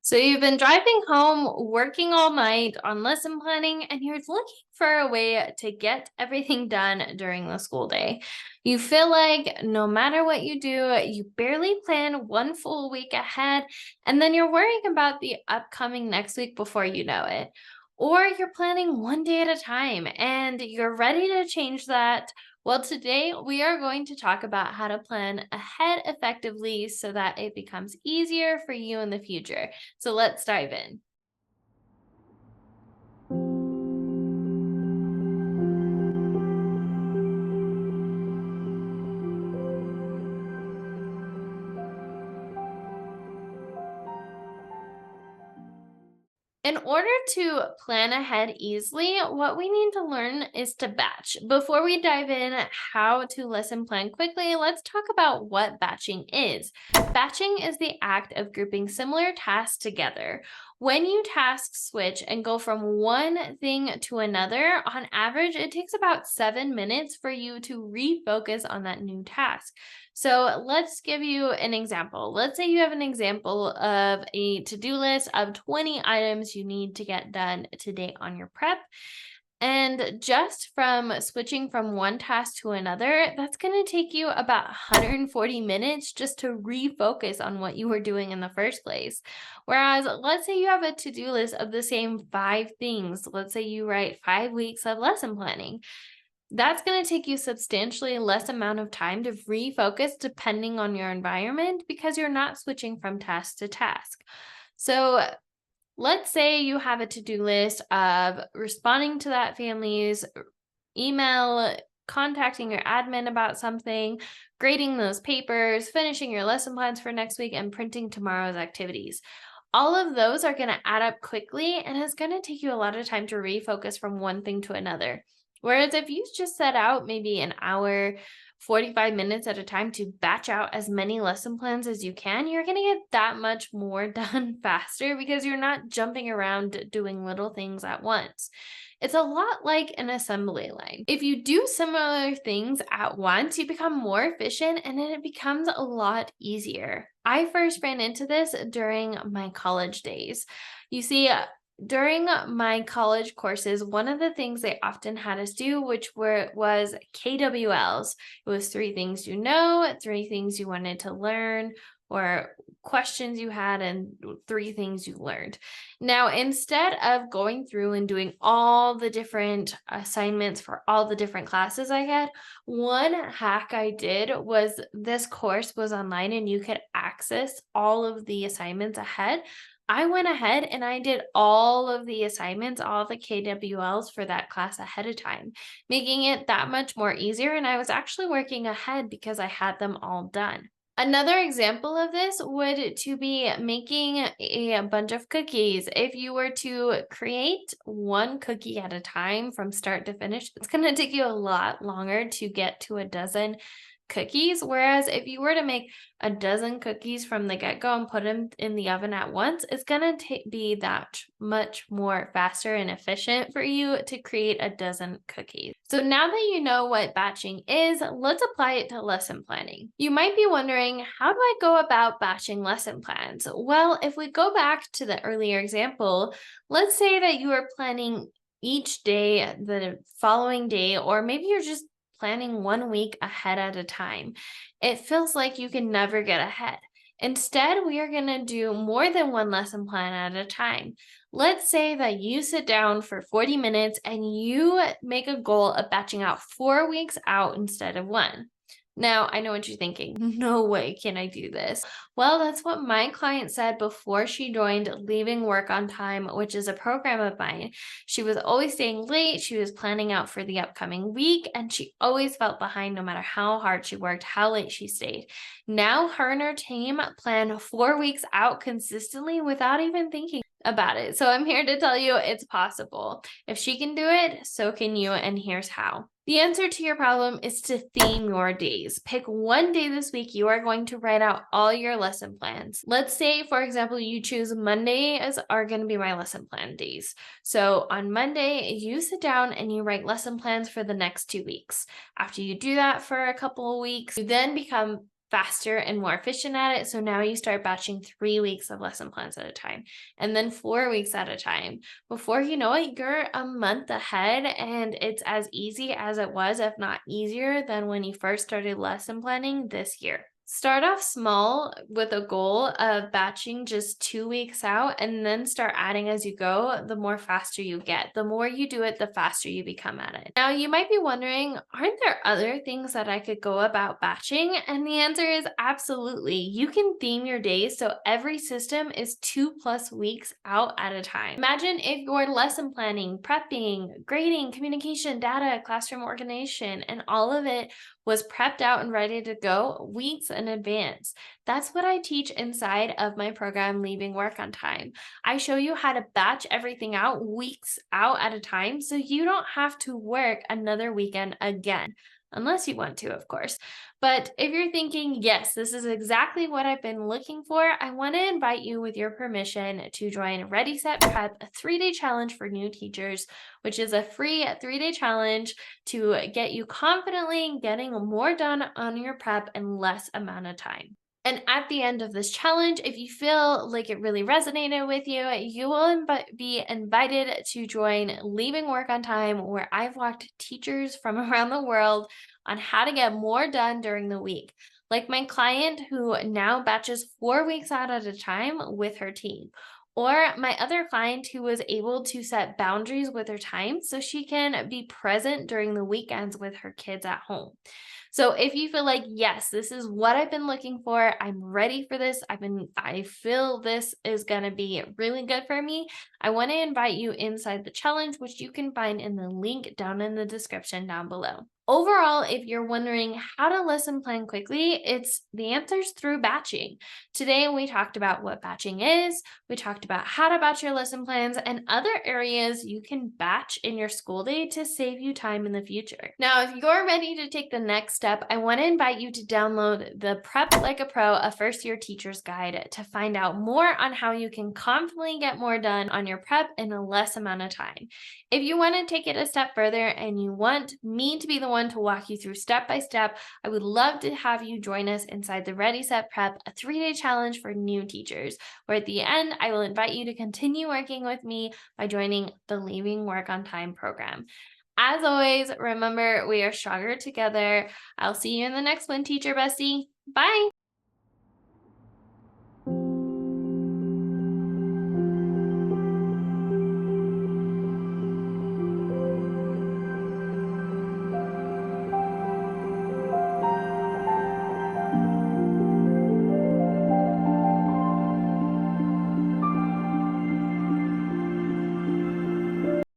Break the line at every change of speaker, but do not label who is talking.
So you've been driving home, working all night on lesson planning, and you're looking for a way to get everything done during the school day. You feel like no matter what you do, you barely plan one full week ahead, and then you're worrying about the upcoming next week before you know it. Or you're planning one day at a time and you're ready to change that. Well, today we are going to talk about how to plan ahead effectively so that it becomes easier for you in the future. So let's dive in. In order to plan ahead easily, what we need to learn is to batch. Before we dive in how to listen plan quickly, let's talk about what batching is. Batching is the act of grouping similar tasks together. When you task switch and go from one thing to another, on average, it takes about 7 minutes for you to refocus on that new task. So let's give you an example. Let's say you have an example of a to-do list of 20 items you need to get done today on your prep. And just from switching from one task to another, that's going to take you about 140 minutes just to refocus on what you were doing in the first place. Whereas, let's say you have a to do list of the same 5 things. Let's say you write 5 weeks of lesson planning. That's going to take you substantially less amount of time to refocus depending on your environment because you're not switching from task to task. So let's say you have a to-do list of responding to that family's email, contacting your admin about something, grading those papers, finishing your lesson plans for next week, and printing tomorrow's activities. All of those are going to add up quickly, and it's going to take you a lot of time to refocus from one thing to another. Whereas if you just set out maybe an hour, 45 minutes at a time to batch out as many lesson plans as you can, you're going to get that much more done faster because you're not jumping around doing little things at once. It's a lot like an assembly line. If you do similar things at once, you become more efficient and then it becomes a lot easier. I first ran into this during my college days. You see, during my college courses, one of the things they often had us do, which was KWLs. It was 3 things you know, 3 things you wanted to learn, or questions you had, and 3 things you learned. Now, instead of going through and doing all the different assignments for all the different classes I had, one hack I did was this course was online and you could access all of the assignments ahead. I went ahead and I did all of the assignments, all the KWLs for that class ahead of time, making it that much more easier. And I was actually working ahead because I had them all done. Another example of this would to be making a bunch of cookies. If you were to create one cookie at a time from start to finish, it's going to take you a lot longer to get to a dozen cookies. Whereas if you were to make a dozen cookies from the get-go and put them in the oven at once, it's going to be that much more faster and efficient for you to create a dozen cookies. So now that you know what batching is, let's apply it to lesson planning. You might be wondering, how do I go about batching lesson plans? Well, if we go back to the earlier example, let's say that you are planning each day the following day, or maybe you're just planning one week ahead at a time. It feels like you can never get ahead. Instead, we are going to do more than one lesson plan at a time. Let's say that you sit down for 40 minutes and you make a goal of batching out 4 weeks out instead of one. Now, I know what you're thinking. No way can I do this. Well, that's what my client said before she joined Leaving Work on Time, which is a program of mine. She was always staying late. She was planning out for the upcoming week, and she always felt behind no matter how hard she worked, how late she stayed. Now, her and her team plan 4 weeks out consistently without even thinking about it. So I'm here to tell you it's possible. If she can do it, so can you, and here's how. The answer to your problem is to theme your days. Pick one day this week you are going to write out all your lesson plans. Let's say, for example, you choose Mondays are going to be my lesson plan days. So on Monday, you sit down and you write lesson plans for the next 2 weeks. After you do that for a couple of weeks, you then become faster and more efficient at it. So now you start batching 3 weeks of lesson plans at a time and then 4 weeks at a time. Before you know it, you're a month ahead, and it's as easy as it was, if not easier, than when you first started lesson planning this year. Start off small with a goal of batching just 2 weeks out and then start adding as you go. The more faster you get, the more you do it, the faster you become at it. Now, you might be wondering, aren't there other things that I could go about batching? And the answer is absolutely. You can theme your days so every system is 2+ weeks out at a time. Imagine if your lesson planning, prepping, grading, communication, data, classroom organization, and all of it was prepped out and ready to go weeks in advance. That's what I teach inside of my program, Leaving Work on Time. I show you how to batch everything out weeks out at a time so you don't have to work another weekend again. Unless you want to, of course. But if you're thinking, yes, this is exactly what I've been looking for, I want to invite you, with your permission, to join Ready, Set, Prep, a 3-day challenge for new teachers, which is a free 3-day challenge to get you confidently getting more done on your prep in less amount of time. And at the end of this challenge, if you feel like it really resonated with you, you will be invited to join Leaving Work on Time, where I've walked teachers from around the world on how to get more done during the week. Like my client who now batches 4 weeks out at a time with her team. Or my other client who was able to set boundaries with her time so she can be present during the weekends with her kids at home. So if you feel like, yes, this is what I've been looking for, I'm ready for this, I feel this is going to be really good for me, I want to invite you inside the challenge, which you can find in the link down in the description down below. Overall, if you're wondering how to lesson plan quickly, it's the answer's through batching. Today, we talked about what batching is, we talked about how to batch your lesson plans, and other areas you can batch in your school day to save you time in the future. Now, if you're ready to take the next step, I want to invite you to download the Prep Like a Pro, a first-year teacher's guide, to find out more on how you can confidently get more done on your prep in a less amount of time. If you want to take it a step further and you want me to be the one to walk you through step by step, I would love to have you join us inside the Ready, Set, Prep, a 3-day challenge for new teachers, where at the end, I will invite you to continue working with me by joining the Leaving Work on Time program. As always, remember, we are stronger together. I'll see you in the next one, teacher bestie. Bye.